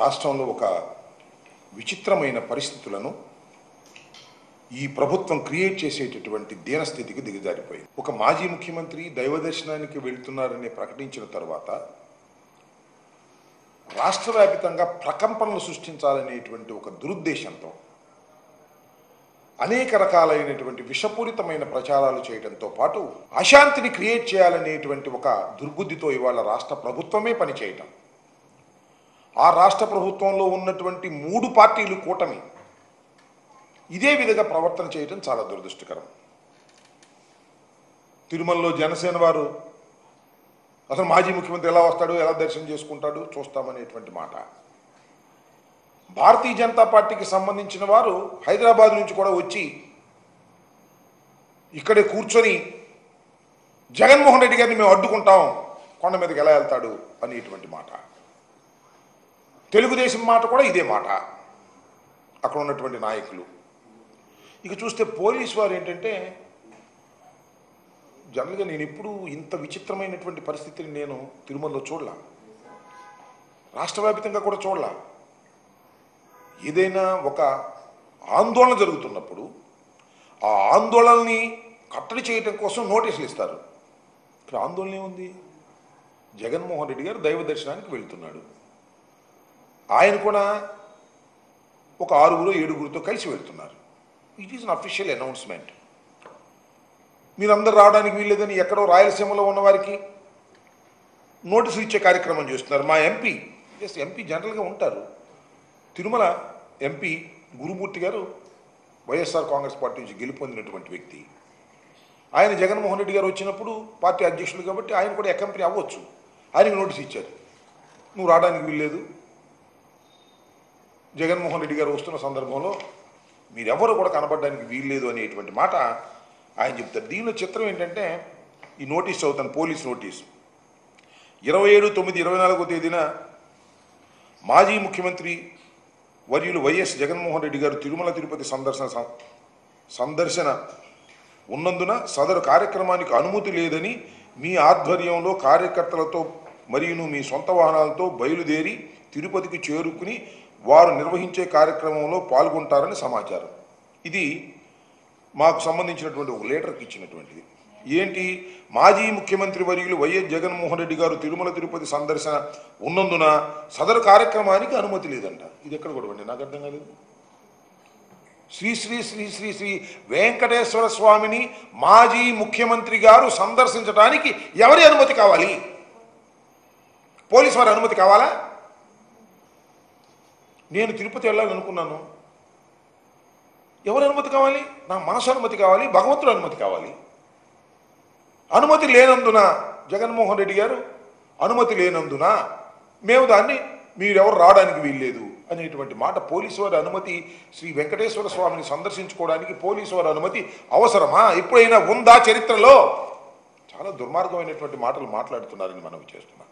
రాష్ట్రంలో ఒక విచిత్రమైన పరిస్థితులను ఈ ప్రభుత్వం క్రియేట్ చేసేటటువంటి దీనస్థితికి దిగజారిపోయింది. ఒక మాజీ ముఖ్యమంత్రి దైవ దర్శనానికి వెళ్తున్నారని ప్రకటించిన తర్వాత రాష్ట్ర వ్యాప్తంగా ప్రకంపనలు సృష్టించాలనేటువంటి ఒక దురుద్దేశంతో అనేక రకాలైనటువంటి విషపూరితమైన ప్రచారాలు చేయడంతో పాటు అశాంతిని క్రియేట్ చేయాలనేటువంటి ఒక దుర్బుద్ధితో ఇవాళ రాష్ట్ర ప్రభుత్వమే పనిచేయటం, ఆ రాష్ట్ర ప్రభుత్వంలో ఉన్నటువంటి 3 పార్టీలు కూటమి ఇదే విధంగా ప్రవర్తన చేయడం చాలా దురదృష్టకరం. తిరుమలలో జనసేన వారు అసలు మాజీ ముఖ్యమంత్రి ఎలా వస్తాడు, ఎలా దర్శనం చేసుకుంటాడు చూస్తామనేటువంటి మాట. భారతీయ జనతా పార్టీకి సంబంధించిన వారు హైదరాబాద్ నుంచి కూడా వచ్చి ఇక్కడే కూర్చొని జగన్మోహన్ రెడ్డి గారిని మేము అడ్డుకుంటాం, కొండ మీదకి ఎలా వెళ్తాడు అనేటువంటి మాట. తెలుగుదేశం మాట కూడా ఇదే మాట, అక్కడ ఉన్నటువంటి నాయకులు. ఇక చూస్తే పోలీసు వారు ఏంటంటే, జనరల్గా నేను ఎప్పుడు ఇంత విచిత్రమైనటువంటి పరిస్థితిని నేను తిరుమలలో చూడలా, రాష్ట్ర వ్యాప్తంగా కూడా చూడలా. ఏదైనా ఒక ఆందోళన జరుగుతున్నప్పుడు ఆ ఆందోళనని కట్టడి చేయటం కోసం నోటీసులు ఇస్తారు. ఇక్కడ ఆందోళన ఏముంది? జగన్మోహన్ రెడ్డి గారు దైవ దర్శనానికి వెళ్తున్నాడు, ఆయన కూడా ఒక 6-7 కలిసి వెళ్తున్నారు. It is an official announcement. మీరందరూ రావడానికి వీల్లేదని ఎక్కడో రాయలసీమలో ఉన్న వారికి నోటీసులు ఇచ్చే కార్యక్రమం చేస్తున్నారు. మా ఎంపీ జనరల్గా ఉంటారు, తిరుమల ఎంపీ గురుమూర్తి గారు వైఎస్ఆర్ కాంగ్రెస్ పార్టీ నుంచి గెలుపొందినటువంటి వ్యక్తి. ఆయన జగన్మోహన్ రెడ్డి గారు వచ్చినప్పుడు పార్టీ అధ్యక్షులు కాబట్టి ఆయన కూడా అకంపెనీ అవ్వచ్చు. ఆయనకు నోటీస్ ఇచ్చారు, నువ్వు రావడానికి వీల్లేదు, జగన్మోహన్ రెడ్డి గారు వస్తున్న సందర్భంలో మీరెవరు కూడా కనబడడానికి వీల్లేదు అనేటువంటి మాట ఆయన చెప్తారు. దీనిలో చిత్రం ఏంటంటే, ఈ నోటీస్ చదువుతాను, పోలీస్ నోటీస్. 27/9/24 తేదీన మాజీ ముఖ్యమంత్రి వర్యులు వైఎస్ జగన్మోహన్ రెడ్డి గారు తిరుమల తిరుపతి సందర్శన ఉన్నందున సదరు కార్యక్రమానికి అనుమతి లేదని మీ ఆధ్వర్యంలో కార్యకర్తలతో మరియు మీ సొంత వాహనాలతో బయలుదేరి తిరుపతికి చేరుకుని వారు నిర్వహించే కార్యక్రమంలో పాల్గొంటారని సమాచారం. ఇది మాకు సంబంధించినటువంటి ఒక లెటర్కి ఇచ్చినటువంటిది. ఏంటి? మాజీ ముఖ్యమంత్రి వర్యులు వైఎస్ జగన్మోహన్ రెడ్డి గారు తిరుమల తిరుపతి సందర్శన ఉన్నందున సదరు కార్యక్రమానికి అనుమతి లేదంట. ఇది ఎక్కడ కూడా అండి, నాకు అర్థం కాలేదు. శ్రీ శ్రీ శ్రీ శ్రీ శ్రీ వెంకటేశ్వర స్వామిని మాజీ ముఖ్యమంత్రి గారు సందర్శించడానికి ఎవరి అనుమతి కావాలి? పోలీసు వారి అనుమతి కావాలా? నేను తిరుపతి వెళ్ళాలనుకున్నాను, ఎవరి అనుమతి కావాలి? నా మనసు అనుమతి కావాలి, భగవంతుడు అనుమతి కావాలి. అనుమతి లేనందున జగన్మోహన్ రెడ్డి గారు అనుమతి లేనందున మేము దాన్ని మీరెవరు రావడానికి వీల్లేదు అనేటువంటి మాట. పోలీసు వారి అనుమతి, శ్రీ వెంకటేశ్వర స్వామిని సందర్శించుకోవడానికి పోలీసు వారి అనుమతి అవసరమా? ఎప్పుడైనా ఉందా చరిత్రలో? చాలా దుర్మార్గమైనటువంటి మాటలు మాట్లాడుతున్నారని మనం చేస్తున్నాం.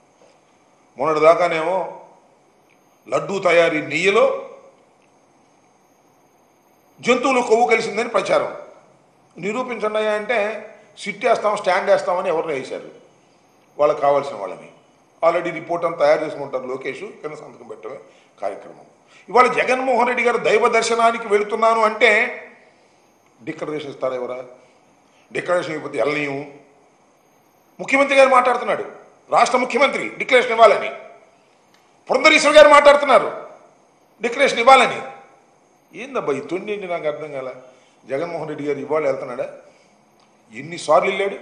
మొన్నటిదాకానేమో లడ్డూ తయారీ నెయ్యిలో జంతువులు కొవ్వు కలిసిందని ప్రచారం. నిరూపించండి అంటే సిట్ వేస్తాం, స్టాండ్ వేస్తామని ఎవరిని వేశారు, వాళ్ళకి కావాల్సిన వాళ్ళని. ఆల్రెడీ రిపోర్ట్ అంతా తయారు చేసుకుంటారు లోకేష్, కింద సంతకం పెట్టమే కార్యక్రమం. ఇవాళ జగన్మోహన్ రెడ్డి గారు దైవ దర్శనానికి వెళుతున్నాను అంటే డిక్లరేషన్ ఇస్తారా? ఎవరా డిక్లరేషన్ ఇవ్వకపోతే వెళ్ళనీయం. ముఖ్యమంత్రి గారు మాట్లాడుతున్నాడు, రాష్ట్ర ముఖ్యమంత్రి డిక్లరేషన్ ఇవ్వాలని. పురంధరేశ్వర్ గారు మాట్లాడుతున్నారు, డిక్లరేషన్ ఇవ్వాలని. ఏందబ్బా ఈ తొండి? నాకు అర్థం కాల. జగన్మోహన్ రెడ్డి గారు ఇవాళ వెళ్తున్నాడా? ఎన్నిసార్లు వెళ్ళాడు?